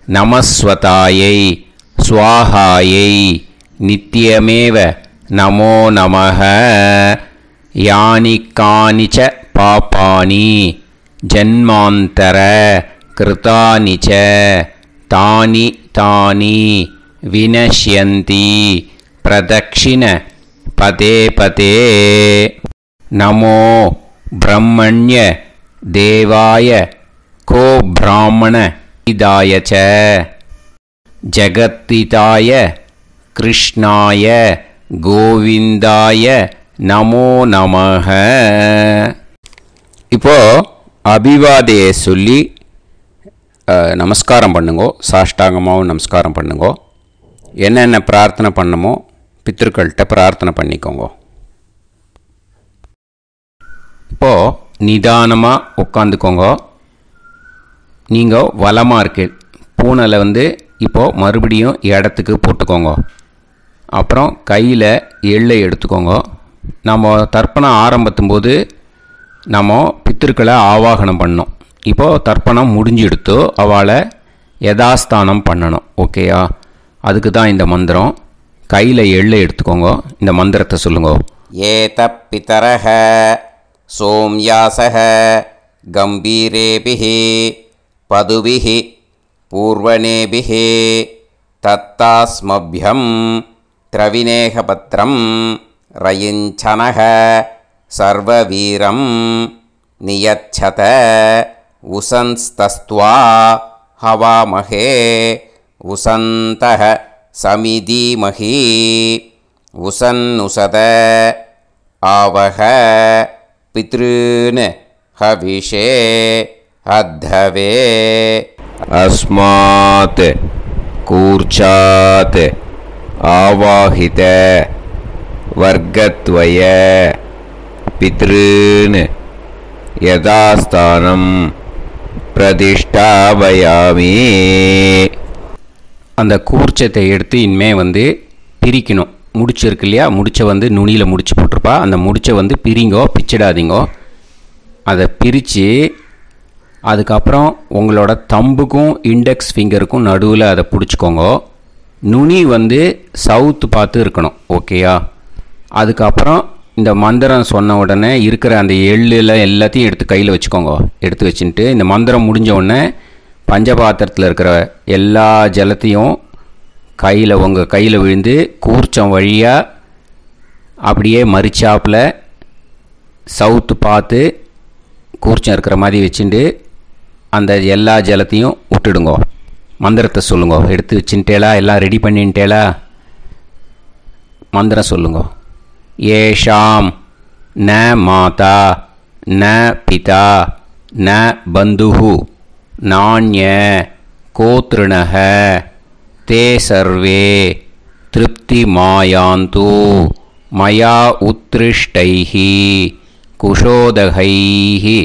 நமஸ்வதாயை ஸ்வாஹாயை நித்யமேவ நமோ நமஹ. யானி கானிச்ச பாபானி ஜன்மாந்தர கிருதானி ச தானி தானி வினஷ்யந்தி பிரதக்ஷிண பதே பதே. நமோ பிரம்மண்ய தேவாய கோ பிராமண இதாய ச ஜகத்திதாய கிருஷ்ணாய கோவிந்தாய நமோ நமஹ. இப்போ அபிவாதையை சொல்லி நமஸ்காரம் பண்ணுங்கோ. சாஷ்டாங்கமாகவும் நமஸ்காரம் பண்ணுங்கோ. என்னென்ன பிரார்த்தனை பண்ணமோ பித்திருக்கள்கிட்ட பிரார்த்தனை பண்ணிக்கோங்க. இப்போது நிதானமாக உட்காந்துக்கோங்க. நீங்கள் வலமாக இருக்கு பூனலை இப்போது மறுபடியும் இடத்துக்கு போட்டுக்கோங்க. அப்புறம் கையில் எள்ளை எடுத்துக்கோங்க. நம்ம தர்ப்பணம் ஆரம்பிக்கும்போது நம்ம பித்திருக்களை ஆவாகனம் பண்ணோம். இப்போது தர்ப்பணம் முடிஞ்செடுத்தோ அவளை யதாஸ்தானம் பண்ணணும். ஓகேயா? அதுக்கு தான் இந்த மந்திரம். கையில் எள்ளை எடுத்துக்கோங்க. இந்த மந்திரத்தை சொல்லுங்க. ஏத பிதரஹ சோம்யாசஹ கம்பீரேபிஹி பதுபிஹி பூர்வணேபிஹி தத்தாஸ்மப்யம் திரவிநேகபத்ரம் ரயிஞ்சனஹ சர்வவீரம் நியச்சத உசன்ஸ்தஸ்த்வா ஹவாமஹே உசந்தஹ சமிதீமஹி உசன்னுசத ஆவஹ பித்ருன் ஹவிஷே அத்தவே. அஸ்மாத் கூர்ச்சாத் ஆவாஹித வர்க்கத்வய பித்ருன் யதாஸ்தானம் பிரதிஷ்டாபயாமி. அந்த கூர்ச்சத்தை எடுத்து இனிமே பிரிக்கணும். முடிச்சிருக்கு இல்லையா? முடிச்சை நுனியில் முடிச்சு போட்டிருப்பா. அந்த முடிச்சை பிரிங்கோ, பிச்சிடாதீங்கோ. அதை பிரித்து அதுக்கப்புறம் உங்களோட தம்புக்கும் இண்டெக்ஸ் ஃபிங்கருக்கும் நடுவில் அதை பிடிச்சிக்கோங்க. நுனி சவுத்து பார்த்து இருக்கணும். ஓகேயா? அதுக்கப்புறம் இந்த மந்திரம் சொன்ன உடனே இருக்கிற அந்த எள்ளில் எல்லாத்தையும் எடுத்து கையில் வச்சுக்கோங்க. எடுத்து வச்சுட்டு இந்த மந்திரம் முடிஞ்ச உடனே பஞ்சபாத்திரத்தில் இருக்கிற எல்லா ஜலத்தையும் உங்கள் கையில் விழுந்து கூர்ச்சம் வழியாக அப்படியே மறிச்சாப்பில் சவுத்து பார்த்து கூர்ச்சம் இருக்கிற மாதிரி வச்சுட்டு அந்த எல்லா ஜலத்தையும் விட்டுடுங்கோ. மந்திரத்தை சொல்லுங்கோ. எடுத்து வச்சுட்டேலா, எல்லாம் ரெடி பண்ணிட்டேலா, மந்திரம் சொல்லுங்கோ. ஏஷாம் ந மாதா ந பிதா ந பந்துஹு நாண்ய கோத்ருணஹ தே சர்வே திருப்தி மாயாந்து மயா உத்ருஷ்டைஹி குஷோதகைஹி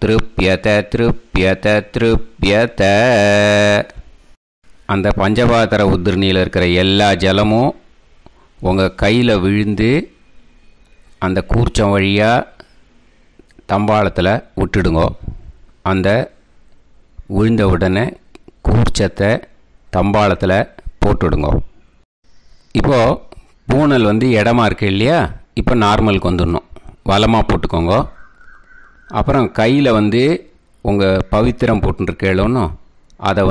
திருப்யத திருப்யத திருப்யத. அந்த பஞ்சபாத்திர உதிரணியில் இருக்கிற எல்லா ஜலமும் உங்கள் கையில் விழுந்து அந்த கூர்ச்சம் வழியாக தம்பாளத்தில் விட்டுடுங்கோ. அந்த விழுந்த உடனே கூர்ச்சத்தை தம்பாளத்தில் போட்டுவிடுங்கோ. இப்போது பூனல் இடமா இருக்கு இல்லையா, இப்போ நார்மலுக்கு வந்துடணும். வலமாக போட்டுக்கோங்க. அப்புறம் கையில் உங்கள் பவித்திரம் போட்டுருக்கேளோன்னு அதை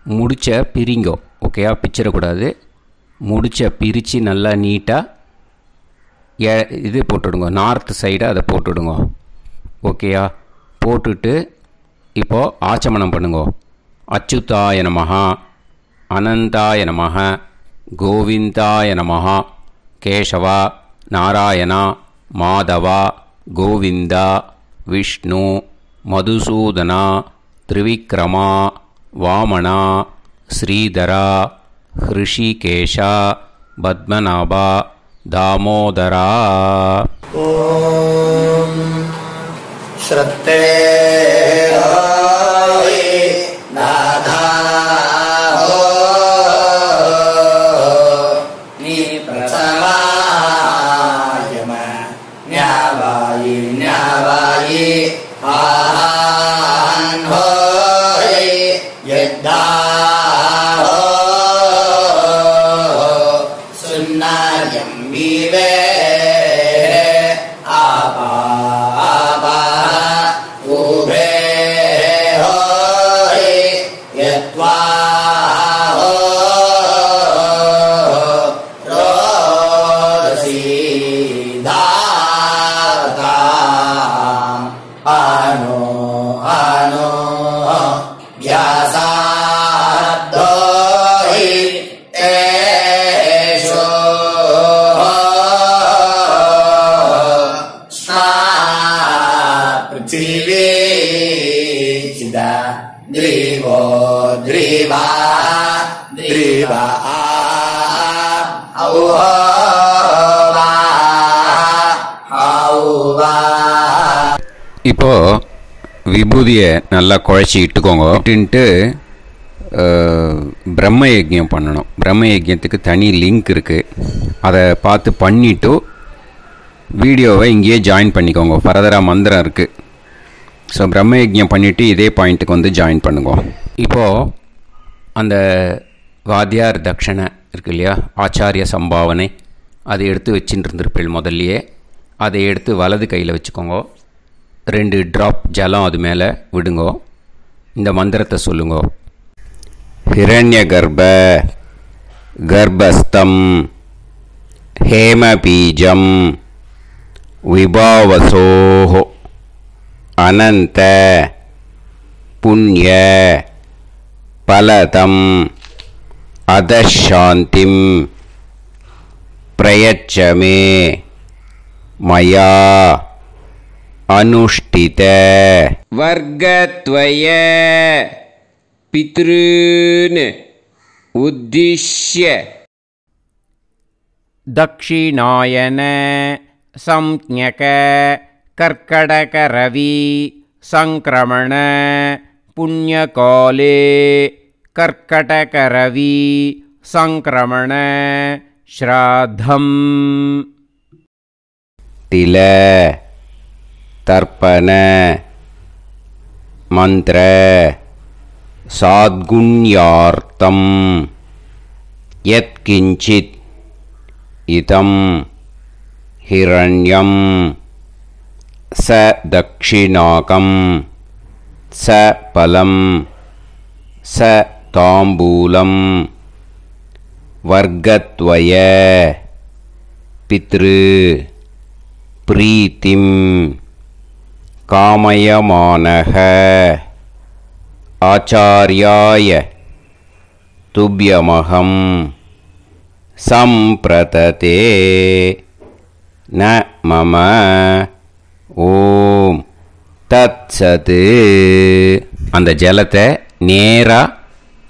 முடிச்ச பிரிங்கோ. ஓகேயா, பிச்சிடக்கூடாது. முடிச்ச பிரித்து நல்லா நீட்டாக இது போட்டுடுங்க. நார்த் சைடை அதை போட்டுடுங்க. ஓகேயா, போட்டுட்டு இப்போது ஆச்சமனம் பண்ணுங்க. அச்சுதாய நமஹ, அனந்தாய நமஹ, கோவிந்தாய நமஹ, கேசவா நாராயணா மாதவா கோவிந்தா விஷ்ணு மதுசூதனா திரிவிக்ரமா வாமனா ஸ்ரீதரா ஹிருஷிகேஷா பத்மநாபா தாமோதரா. ஓம் ஸ்ரத்தே நாதா நீ பிரசவாயம ஞாவாயி ஞாவாயி ஆஹான் ஹோய் யத்தா சுன்னாயம் மீவே ஆபா ஆபா உபே ஹோய் யத்வா ரோதசி தாதா ஆனோ ஆனோ வியாசாதோஹி ஏஷோ ஸ்னா பிருத்திவி சிதா த்ரிவோ த்ரிவா த்ரிவா ஔவா ஔவா. இப்போது விபூதியை நல்லா குழச்சி இட்டுக்கோங்க. இட்டுன்ட்டு பிரம்ம யஜ்யம் பண்ணணும். பிரம்ம யஜ்யத்துக்கு தனி லிங்க் இருக்குது. அதை பார்த்து பண்ணிவிட்டு வீடியோவை இங்கேயே ஜாயின் பண்ணிக்கோங்க. ஃபர்தராக மந்திரம் இருக்குது. ஸோ பிரம்ம யஜ்யம் பண்ணிவிட்டு இதே பாயிண்ட்டுக்கு ஜாயின் பண்ணுங்க. இப்போது அந்த வாத்தியார் தட்சணை இருக்கு இல்லையா, ஆச்சாரிய சம்பாவனை, அதை எடுத்து வச்சுட்டு இருந்திருப்பேள் முதல்லையே. அதை எடுத்து வலது கையில் வச்சுக்கோங்க. 2 ட்ராப் ஜலம் அது மேலே விடுங்கோ. இந்த மந்திரத்தை சொல்லுங்கோ. ஹிரண்ய கர்ப்ப கர்ப்பஸ்தம் ஹேமபீஜம் விபாவசோஹ அனந்த புண்ணிய பலதம் அதசாந்திம் பிரயச்சமே மயா அனுஷ்டித வர்க்கத்வய பித்ருன் உத்திஷ்ய தக்ஷிணாயன சம்ஞக கர்க்கடகரவி சங்கிரமண புண்ணியகாலே கர்க்கடகரவி சங்கிரமண ஸ்ராத்தம் தில தர்ப்பண மந்திர சாத்குண்யார்த்தம் யத்கிஞ்சித் இதம் ஹிரண்யம் ச தக்ஷிணாகம் ச பலம் ச தாம்பூலம் வர்க்கத்வய பித்ரு பிரீத்திம் காமயமானஹ ஆச்சார்யாய துப்யமகம் சம்பிரததே ந மம ஓம் தத்சத். அந்த ஜலத்தை நேராக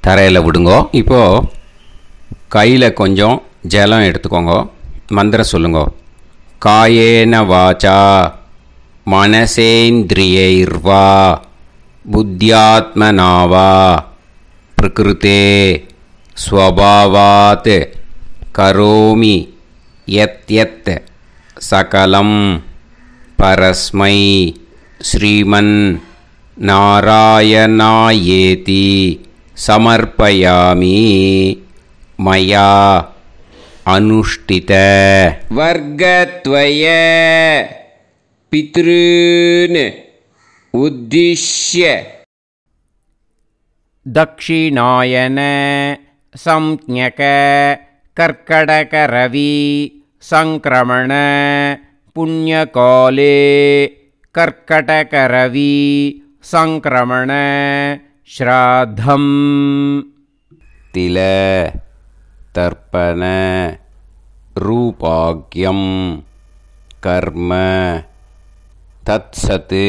தரையில் விடுங்கோ. இப்போது கையில் கொஞ்சம் ஜலம் எடுத்துக்கோங்க. மந்திரம் சொல்லுங்க. காயேன வாச்சா மனசேந்திரியைர்வா புத்தியாத்மனாவா பிரகிருதே ஸ்வபாவாத் கரோமி யத் யத் சகலம் பரஸ்மை ஸ்ரீமன் நாராயணாயேதி சமர்ப்பயாமி மயா அனுஷ்டித வர்க்கத்வய பித்ருன் உத்திஷ்ய தக்ஷிணாயன சம்ஞக கர்க்கடகரவி சங்கிரமண புண்ணியகாலே கர்க்கடகரவி சங்கிரமண ஸ்ராத்தம் தில தர்ப்பண ரூபாக்யம் கர்ம தத்சத்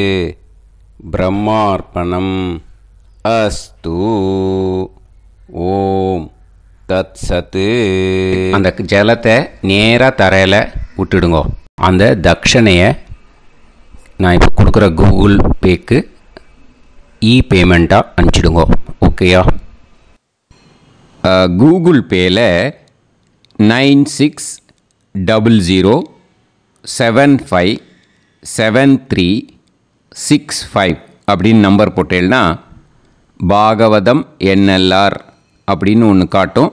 பிரம்மார்ப்பணம் அஸ்து. ஓம் தத்சத். அந்த ஜலத்தை நேராக தரையில் விட்டுடுங்கோ. அந்த தட்சணையை நான் இப்போ கொடுக்குற கூகுள் பேக்கு பேமெண்ட்டாக அனுப்பிச்சிடுங்கோ. ஓகேயா? கூகுள் பேயில் 9600757365 அப்படின்னு நம்பர் போட்டேன்னா பாகவதம் என்எல்ஆர் அப்படின்னு ஒன்று காட்டும்.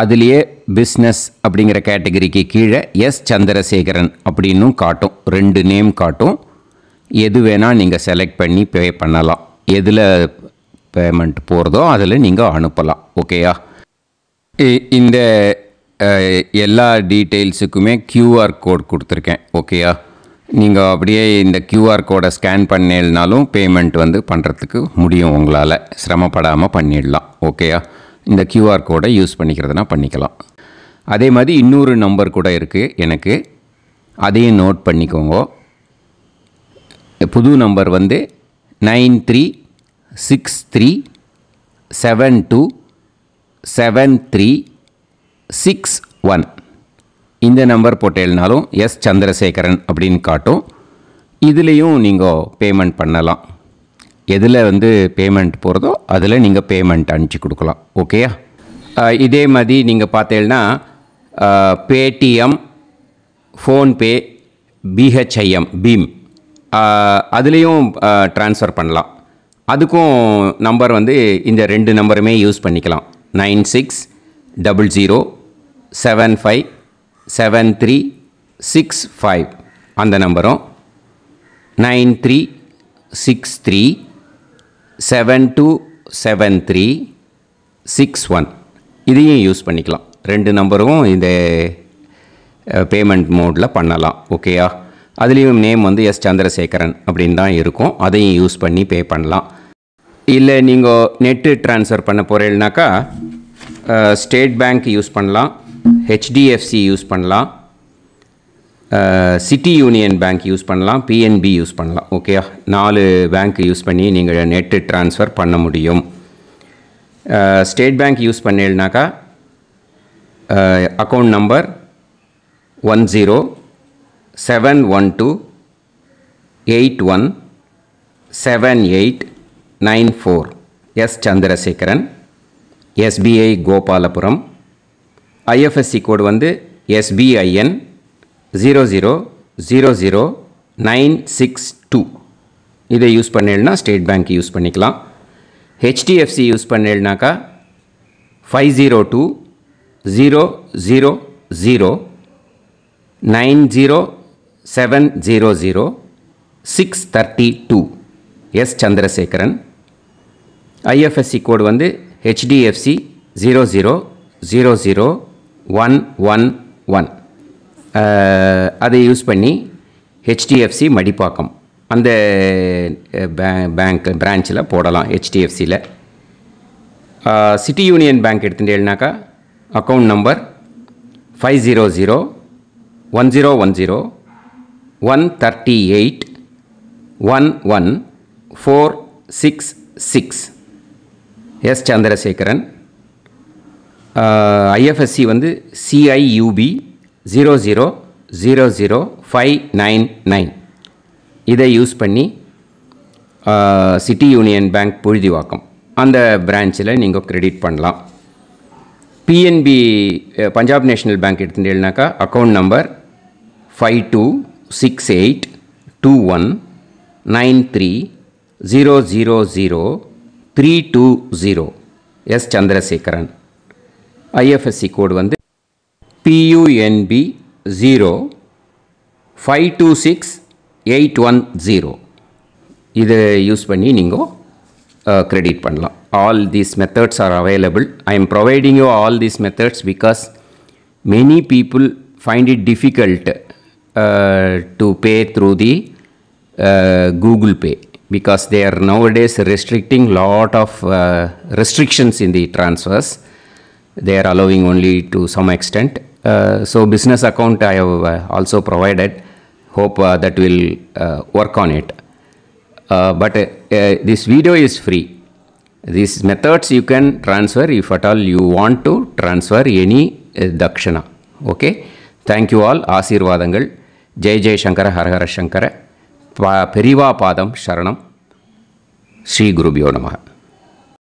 அதுலேயே பிஸ்னஸ் அப்படிங்கிற கேட்டகரிக்கு கீழே எஸ் சந்திரசேகரன் அப்படின்னும் காட்டும். 2 நேம் காட்டும். எது வேணால் நீங்கள் செலக்ட் பண்ணி பே பண்ணலாம். எதில் பேமெண்ட் போகிறதோ அதில் நீங்கள் அனுப்பலாம். ஓகேயா? இந்த எல்லா டீட்டெயில்ஸுக்குமே QR கோட் கொடுத்துருக்கேன். ஓகேயா? நீங்கள் அப்படியே இந்த QR கோடை ஸ்கேன் பண்ணேல்னாலும் பேமெண்ட் பண்ணுறதுக்கு முடியும். உங்களால் சிரமப்படாமல் பண்ணிடலாம். ஓகேயா? இந்த QR கோடை யூஸ் பண்ணிக்கிறதுனா பண்ணிக்கலாம். அதே மாதிரி இன்னொரு நம்பர் கூட இருக்குது எனக்கு. அதையும் நோட் பண்ணிக்கோங்க. புது நம்பர் 9363727361. இந்த நம்பர் போட்டேல்னாலும் எஸ் சந்திரசேகரன் அப்படின்னு காட்டும். இதுலேயும் நீங்கள் பேமெண்ட் பண்ணலாம். எதில் பேமெண்ட் போகிறதோ அதில் நீங்கள் பேமெண்ட் அனுப்பிச்சி கொடுக்கலாம். ஓகேயா? இதே மாதிரி நீங்கள் பார்த்தேன்னா பேடிஎம், ஃபோன்பே, பிஹெச்ஐஎம், பீம் அதுலேயும் ட்ரான்ஸ்ஃபர் பண்ணலாம். அதுக்கும் நம்பர் இந்த 2 நம்பருமே யூஸ் பண்ணிக்கலாம். 9600757365 அந்த நம்பரும் 9363727361 இதையும் யூஸ் பண்ணிக்கலாம். 2 நம்பரும் இந்த பேமெண்ட் மோடில் பண்ணலாம். ஓகேயா? அதுலேயும் நேம் எஸ் சந்திரசேகரன் அப்படின்னு தான் இருக்கும். அதையும் யூஸ் பண்ணி பே பண்ணலாம். இல்லை நீங்கள் நெட்டு ட்ரான்ஸ்ஃபர் பண்ண போகிறீங்கனாக்கா ஸ்டேட் பேங்க் யூஸ் பண்ணலாம், ஹெச்டிஎஃப்சி யூஸ் பண்ணலாம், சிட்டி யூனியன் பேங்க் யூஸ் பண்ணலாம், பிஎன்பி யூஸ் பண்ணலாம். ஓகேயா? 4 பேங்க் யூஸ் பண்ணி நீங்கள் நெட்டு ட்ரான்ஸ்ஃபர் பண்ண முடியும். ஸ்டேட் பேங்க் யூஸ் பண்ணீங்கனாக்கா account number 10712817894 S Chandrasekaran, SBI Gopalapuram. IFSC code SBIN 0000962. இதை யூஸ் பண்ணேன்னா ஸ்டேட் பேங்க் யூஸ் பண்ணிக்கலாம். ஹெச்டிஎஃப்சி யூஸ் பண்ணேன்னாக்கா 5020090700 S Chandrasekaran. IFSC code HDFC 0000111. அதை யூஸ் பண்ணி HDFC மடிப்பாக்கம் அந்த பேங்க் பிரான்ச்சில் போடலாம். HDFCயில் சிட்டி யூனியன் பேங்க் எடுத்துட்டேன்னாக்கா account number 5001010381146 S Chandrasekaran. IFSC வந்து CIUB 0000599. இதை யூஸ் பண்ணி சிட்டி யூனியன் பேங்க் புழுதிவாக்கம் அந்த பிரான்ச்சில் நீங்கள் கிரெடிட் பண்ணலாம். PNB பஞ்சாப் நேஷ்னல் பேங்க் எடுத்துட்டேன்னாக்கா account number 52682193000320 S Chandrasekaran. IFSC code வந்து PUNB 0526810. இதை யூஸ் பண்ணி நீங்கள் கிரெடிட் பண்ணலாம். All these methods are available. I am providing you all these methods because many people find it difficult to pay through the Google Pay because they are nowadays restricting lot of restrictions in the transfers. They are allowing only to some extent. So business account I have also provided. Hope that will work on it. But this video is free. These methods you can transfer if at all you want to transfer any dakshana. Okay. Thank you all. ஆசீர்வாதங்கள். ஜெய் ஜெய் சங்கர ஹரஹர சங்கர. பெரிவா பாதம் சரணம். ஸ்ரீ குருபியோ நமः.